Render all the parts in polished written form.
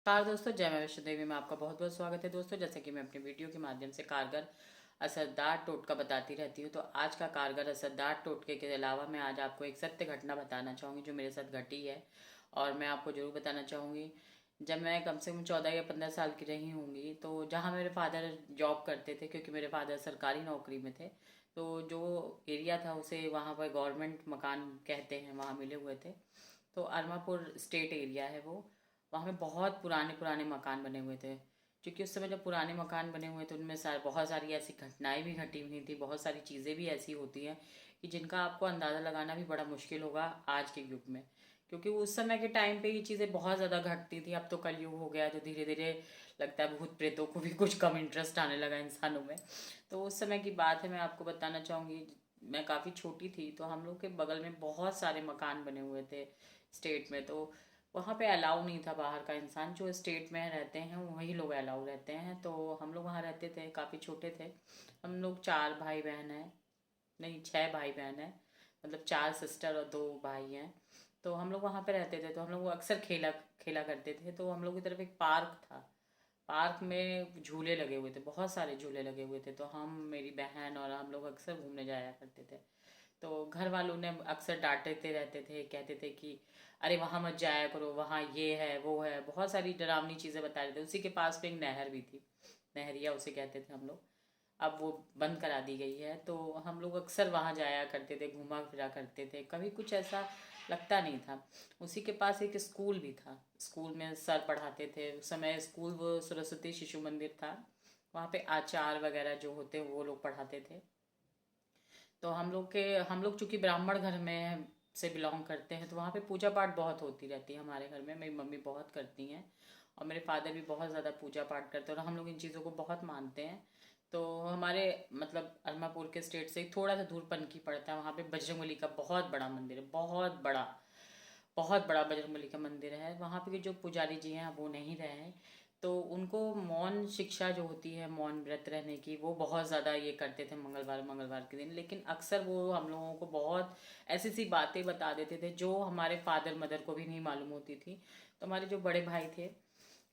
नमस्कार दोस्तों, जय मां वैष्णो देवी में आपका बहुत बहुत स्वागत है। दोस्तों, जैसे कि मैं अपनी वीडियो के माध्यम से कारगर असरदार टोटका बताती रहती हूँ, तो आज का कारगर असरदार टोटके के अलावा मैं आज आपको एक सत्य घटना बताना चाहूँगी जो मेरे साथ घटी है। और मैं आपको जरूर बताना चाहूँगी, जब मैं कम से कम 14 या 15 साल की रही होंगी, तो जहाँ मेरे फादर जॉब करते थे, क्योंकि मेरे फादर सरकारी नौकरी में थे, तो जो एरिया था उसे वहाँ पर गवर्नमेंट मकान कहते हैं, वहाँ मिले हुए थे। तो अरमापुर स्टेट एरिया है वो। वहाँ पे बहुत पुराने पुराने मकान बने हुए थे। क्योंकि उस समय जब पुराने मकान बने हुए थे, उनमें बहुत सारी ऐसी घटनाएं भी घटी हुई थी, बहुत सारी चीज़ें भी ऐसी होती हैं कि जिनका आपको अंदाज़ा लगाना भी बड़ा मुश्किल होगा आज के युग में। क्योंकि उस समय के टाइम पे ये चीज़ें बहुत ज़्यादा घटती थी। अब तो कलयुग हो गया, तो धीरे धीरे लगता है भूत प्रेतों को भी कुछ कम इंटरेस्ट आने लगा इंसानों में। तो उस समय की बात है, मैं आपको बताना चाहूँगी। मैं काफ़ी छोटी थी, तो हम लोग के बगल में बहुत सारे मकान बने हुए थे स्टेट में। तो वहाँ पे अलाउ नहीं था बाहर का इंसान, जो स्टेट में रहते हैं वही लोग अलाउ रहते हैं। तो हम लोग वहाँ रहते थे, काफ़ी छोटे थे। हम लोग 4 भाई बहन हैं, नहीं 6 भाई बहन हैं। मतलब 4 सिस्टर और 2 भाई हैं। तो हम लोग वहाँ पे रहते थे, तो हम लोग अक्सर खेला खेला करते थे। तो हम लोग की तरफ एक पार्क था। पार्क में झूले लगे हुए थे, बहुत सारे झूले लगे हुए थे। तो हम, मेरी बहन और हम लोग अक्सर घूमने जाया करते थे। तो घर वालों ने अक्सर डांटते रहते थे, कहते थे कि अरे वहाँ मत जाया करो, वहाँ ये है वो है, बहुत सारी डरावनी चीज़ें बता रहे थे। उसी के पास में एक नहर भी थी, नहरिया उसे कहते थे हम लोग। अब वो बंद करा दी गई है। तो हम लोग अक्सर वहाँ जाया करते थे, घूमा फिरा करते थे, कभी कुछ ऐसा लगता नहीं था। उसी के पास एक स्कूल भी था, स्कूल में सर पढ़ाते थे उस समय। स्कूल वो सरस्वती शिशु मंदिर था। वहाँ पे आचार्य वगैरह जो होते हैं वो लोग पढ़ाते थे। तो हम लोग चूंकि ब्राह्मण घर में से बिलोंग करते हैं, तो वहाँ पे पूजा पाठ बहुत होती रहती है हमारे घर में। मेरी मम्मी बहुत करती हैं और मेरे फादर भी बहुत ज़्यादा पूजा पाठ करते हैं, और हम लोग इन चीज़ों को बहुत मानते हैं। तो हमारे मतलब अरमापुर के स्टेट से थोड़ा सा दूर पनकी पड़ता है, वहाँ पे बजरंगबली का बहुत बड़ा मंदिर है, बहुत बड़ा बजरंगबली का मंदिर है। वहाँ पे के जो पुजारी जी हैं वो नहीं रहे हैं। तो उनको मौन शिक्षा जो होती है, मौन व्रत रहने की, वो बहुत ज़्यादा ये करते थे मंगलवार मंगलवार के दिन। लेकिन अक्सर वो हम लोगों को बहुत ऐसी सी बातें बता देते थे जो हमारे फादर मदर को भी नहीं मालूम होती थी। तो हमारे जो बड़े भाई थे,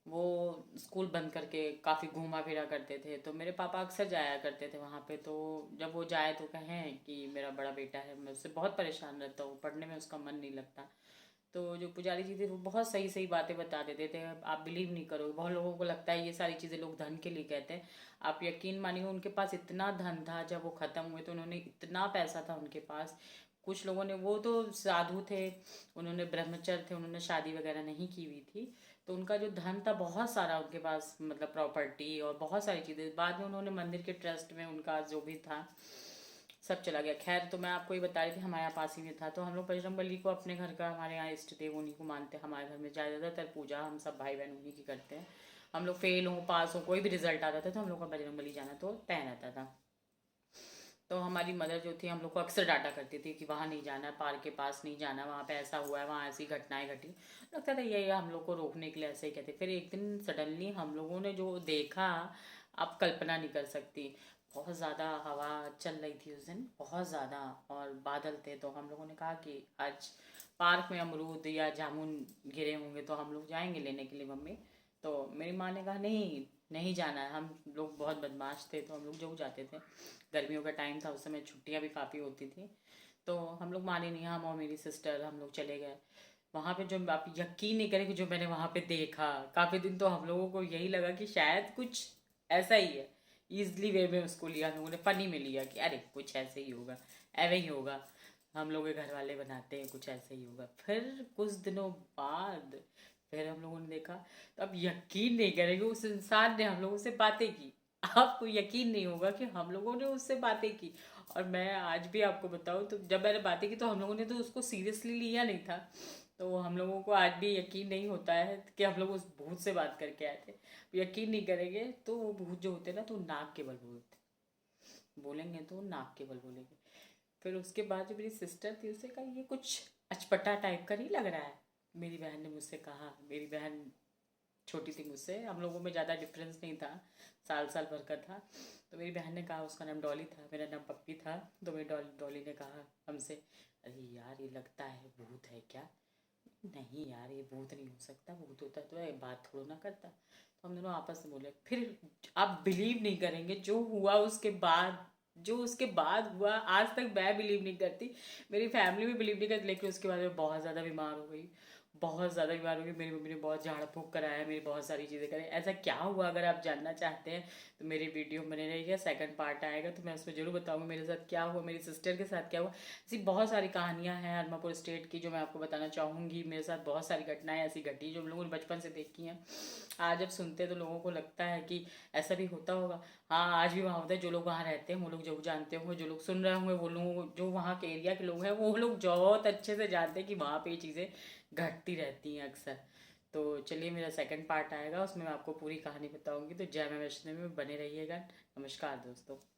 वो स्कूल बंद करके काफ़ी घूमा फिरा करते थे। तो मेरे पापा अक्सर जाया करते थे वहाँ पे। तो जब वो जाए तो कहें कि मेरा बड़ा बेटा है, मैं उससे बहुत परेशान रहता हूँ, पढ़ने में उसका मन नहीं लगता। तो जो पुजारी जी थे वो बहुत सही सही बातें बता देते थे। आप बिलीव नहीं करोगे, बहुत लोगों को लगता है ये सारी चीज़ें लोग धन के लिए कहते हैं। आप यकीन मानिए, उनके पास इतना धन था, जब वो ख़त्म हुए तो उन्होंने इतना पैसा था उनके पास। कुछ लोगों ने, वो तो साधु थे, उन्होंने ब्रह्मचर्य थे, उन्होंने शादी वगैरह नहीं की हुई थी। तो उनका जो धन था बहुत सारा उनके पास, मतलब प्रॉपर्टी और बहुत सारी चीज़ें। बाद में उन्होंने मंदिर के ट्रस्ट में उनका जो भी था सब चला गया। खैर, तो मैं आपको ये बता रही थी, हमारे यहाँ पास ही में था। तो हम लोग बजरंगबली को अपने घर का, हमारे यहाँ इष्ट देव उन्हीं को मानते हैं। हमारे घर में ज़्यादातर पूजा हम सब भाई बहन उन्हीं की करते हैं। हम लोग फेल हों पास हो, कोई भी रिजल्ट आता था, तो हम लोग का बजरंगबली जाना तो तय रहता था। तो हमारी मदर जो थी, हम लोग को अक्सर डांटा करती थी कि वहाँ नहीं जाना, पार्क के पास नहीं जाना, वहाँ पे ऐसा हुआ है, वहाँ ऐसी घटनाएं घटी। लगता था ये हम लोग को रोकने के लिए ऐसे ही कहते। फिर एक दिन सडनली हम लोगों ने जो देखा, आप कल्पना नहीं कर सकती। बहुत ज़्यादा हवा चल रही थी उस दिन, बहुत ज़्यादा, और बादल थे। तो हम लोगों ने कहा कि आज पार्क में अमरूद या जामुन गिरे होंगे, तो हम लोग जाएंगे लेने के लिए मम्मी। तो मेरी माँ ने कहा नहीं, नहीं जाना है। हम लोग बहुत बदमाश थे, तो हम लोग जो जाते थे। गर्मियों का टाइम था, उस समय छुट्टियां भी काफ़ी होती थी। तो हम लोग माने नहीं, हम और मेरी सिस्टर हम लोग चले गए वहाँ पे। जो आप यकीन नहीं करेंगे, जो मैंने वहाँ पे देखा, काफ़ी दिन तो हम लोगों को यही लगा कि शायद कुछ ऐसा ही है। ईजली वे में उसको लिया, हम लोगों ने फनी में लिया कि अरे कुछ ऐसे ही होगा, ऐवे ही होगा, हम लोग के घर वाले बनाते हैं, कुछ ऐसे ही होगा। फिर कुछ दिनों बाद फिर हम लोगों ने देखा, तो अब यकीन नहीं करेंगे, उस इंसान ने हम लोगों से बातें की। आपको यकीन नहीं होगा कि हम लोगों ने उससे बातें की। और मैं आज भी आपको बताऊं, तो जब मैंने बातें की तो हम लोगों ने तो उसको सीरियसली लिया नहीं था। तो हम लोगों को आज भी यकीन नहीं होता है कि हम लोग उस भूत से बात करके आए थे। यकीन नहीं करेंगे, तो वो भूत जो होते हैं ना, तो नाक के बल बोलते, बोलेंगे तो नाक के बल बोलेंगे। फिर उसके बाद जो मेरी सिस्टर थी, उससे कहा ये कुछ अचपटा टाइप का नहीं लग रहा है। मेरी बहन ने मुझसे कहा, मेरी बहन छोटी थी मुझसे, हम लोगों में ज़्यादा डिफरेंस नहीं था, साल साल भर का था। तो मेरी बहन ने कहा, उसका नाम डॉली था, मेरा नाम पप्पी था। तो मेरी डॉली डॉली ने कहा हमसे, अरे यार ये लगता है भूत है क्या। नहीं यार ये भूत नहीं हो सकता, भूत होता तो ये बात थोड़ा ना करता। तो हम दोनों आपस में बोले। फिर आप बिलीव नहीं करेंगे जो हुआ उसके बाद, जो उसके बाद हुआ आज तक मैं बिलीव नहीं करती, मेरी फैमिली भी बिलीव नहीं करती, लेकिन उसके बाद मैं बहुत ज़्यादा बीमार हो गई, बहुत ज़्यादा बीमार हो गई। मेरी मम्मी ने बहुत झाड़ फूँक कराया, मेरी बहुत सारी चीज़ें कराई। ऐसा क्या हुआ अगर आप जानना चाहते हैं तो मेरी वीडियो बने रहिए, सेकंड पार्ट आएगा तो मैं उसमें ज़रूर बताऊँगी मेरे साथ क्या हुआ, मेरी सिस्टर के साथ क्या हुआ। ऐसी बहुत सारी कहानियाँ हैं हरमापुर स्टेट की जो मैं आपको बताना चाहूँगी। मेरे साथ बहुत सारी घटनाएं ऐसी घटी जो हम लोगों ने बचपन से देखी हैं। आज जब सुनते हैं तो लोगों को लगता है कि ऐसा भी होता होगा। हाँ आज भी वहाँ होता है। जो लोग वहाँ रहते हैं वो लोग जरूर जानते होंगे, जो लोग सुन रहे होंगे वो लोग, जो वहाँ के एरिया के लोग हैं वो लोग बहुत अच्छे से जानते हैं कि वहाँ पे ये चीज़ें घटती रहती हैं अक्सर। तो चलिए मेरा सेकंड पार्ट आएगा, उसमें मैं आपको पूरी कहानी बताऊंगी। तो जय मां वैष्णो में बने रहिएगा। नमस्कार दोस्तों।